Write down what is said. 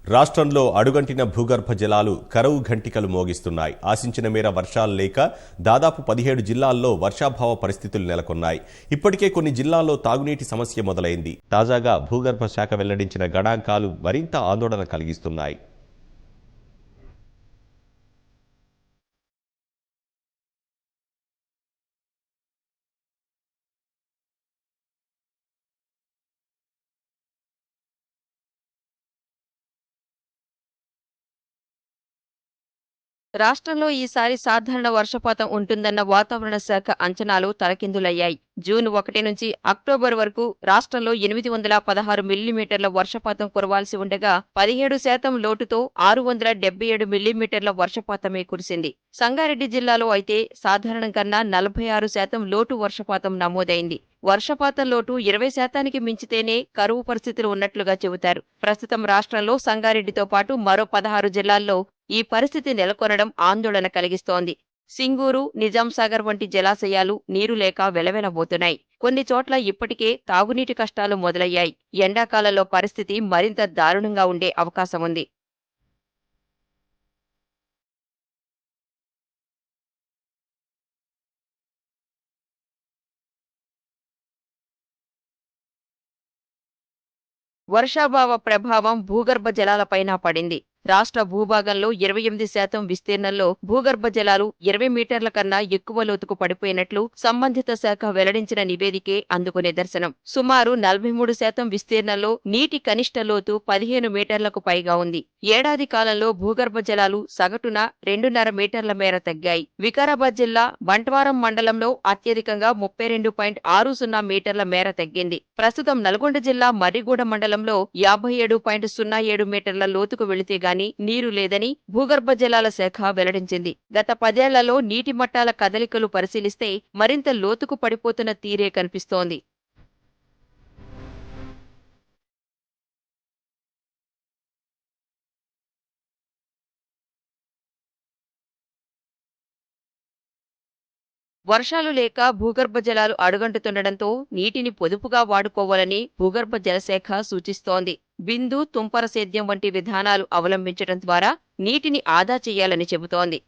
రాష్ట్రంలో అడుగంటిన భూగర్భ జలాలు కరువు ఘంటికలు మోగిస్తున్నాయి. ఆశించిన మేర వర్షాలు లేక దాదాపు 17 జిల్లాల్లో వర్షాభావ పరిస్థితులు నెలకొన్నాయి. ఇప్పటికే కొన్ని జిల్లాల్లో తాగునీటి సమస్య మొదలైంది. తాజాగా భూగర్భ శాఖ వెల్లడించిన గణాంకాలు మరింత ఆందోళన కలిగిస్తున్నాయి. రాష్ట్రంలో ఈసారి సాధారణ వర్షపాతం ఉంటుందన్న వాతావరణ శాఖ అంచనాలు తలకిందులయ్యాయి. జూన్ 1 నుంచి అక్టోబర్ వరకు రాష్ట్రంలో 816 మిల్లీమీటర్ల వర్షపాతం కురవాల్సి ఉండగా 17% లోటుతో 677 మిల్లీమీటర్ల వర్షపాతమే కురిసింది. సంగారెడ్డి జిల్లాలో అయితే సాధారణం కన్నా 46% లోటు వర్షపాతం నమోదైంది. వర్షపాతం లోటు 20%కి మించితేనే కరువు పరిస్థితులు ఉన్నట్లుగా చెబుతారు. ప్రస్తుతం రాష్ట్రంలో సంగారెడ్డితో పాటు మరో 16 జిల్లాల్లో ఈ పరిస్థితి నెలకొనడం ఆందోళన కలిగిస్తోంది. సింగూరు, నిజాంసాగర్ వంటి జలాశయాలు నీరు లేక వెలవెలబోతున్నాయి. కొన్ని చోట్ల ఇప్పటికే తాగునీటి కష్టాలు మొదలయ్యాయి. ఎండాకాలంలో పరిస్థితి మరింత దారుణంగా ఉండే అవకాశముంది. వర్షాభావ ప్రభావం భూగర్భ జలాలపైన పడింది. రాష్ట్ర భూభాగంలో 28% విస్తీర్ణంలో భూగర్భ జలాలు 20 మీటర్ల కన్నా ఎక్కువ లోతుకు పడిపోయినట్లు సంబంధిత శాఖ వెల్లడించిన నివేదికే అందుకు నిదర్శనం. సుమారు 43% విస్తీర్ణంలో నీటి కనిష్ట లోతు 15 మీటర్లకు పైగా ఉంది. ఏడాది కాలంలో భూగర్భ జలాలు సగటున 2.5 మీటర్ల మేర తగ్గాయి. వికారాబాద్ జిల్లా బంట్వారం మండలంలో అత్యధికంగా 32.60 మీటర్ల మేర తగ్గింది. ప్రస్తుతం నల్గొండ జిల్లా మర్రిగూడ మండలంలో 57.07 మీటర్ల లోతుకు వెళితే గాని నీరు లేదని భూగర్భ జలాల శాఖ వెల్లడించింది. గత 10 ఏళ్లలో నీటి మట్టాల కదలికలు పరిశీలిస్తే మరింత లోతుకు పడిపోతున్న తీరే కనిపిస్తోంది. వర్షాలు లేక భూగర్భ జలాలు అడుగంటుతుండటంతో నీటిని పొదుపుగా వాడుకోవాలని భూగర్భ జలశాఖ సూచిస్తోంది. బిందు, తుంపర సేద్యం వంటి విధానాలు అవలంబించడం ద్వారా నీటిని ఆదా చేయాలని చెబుతోంది.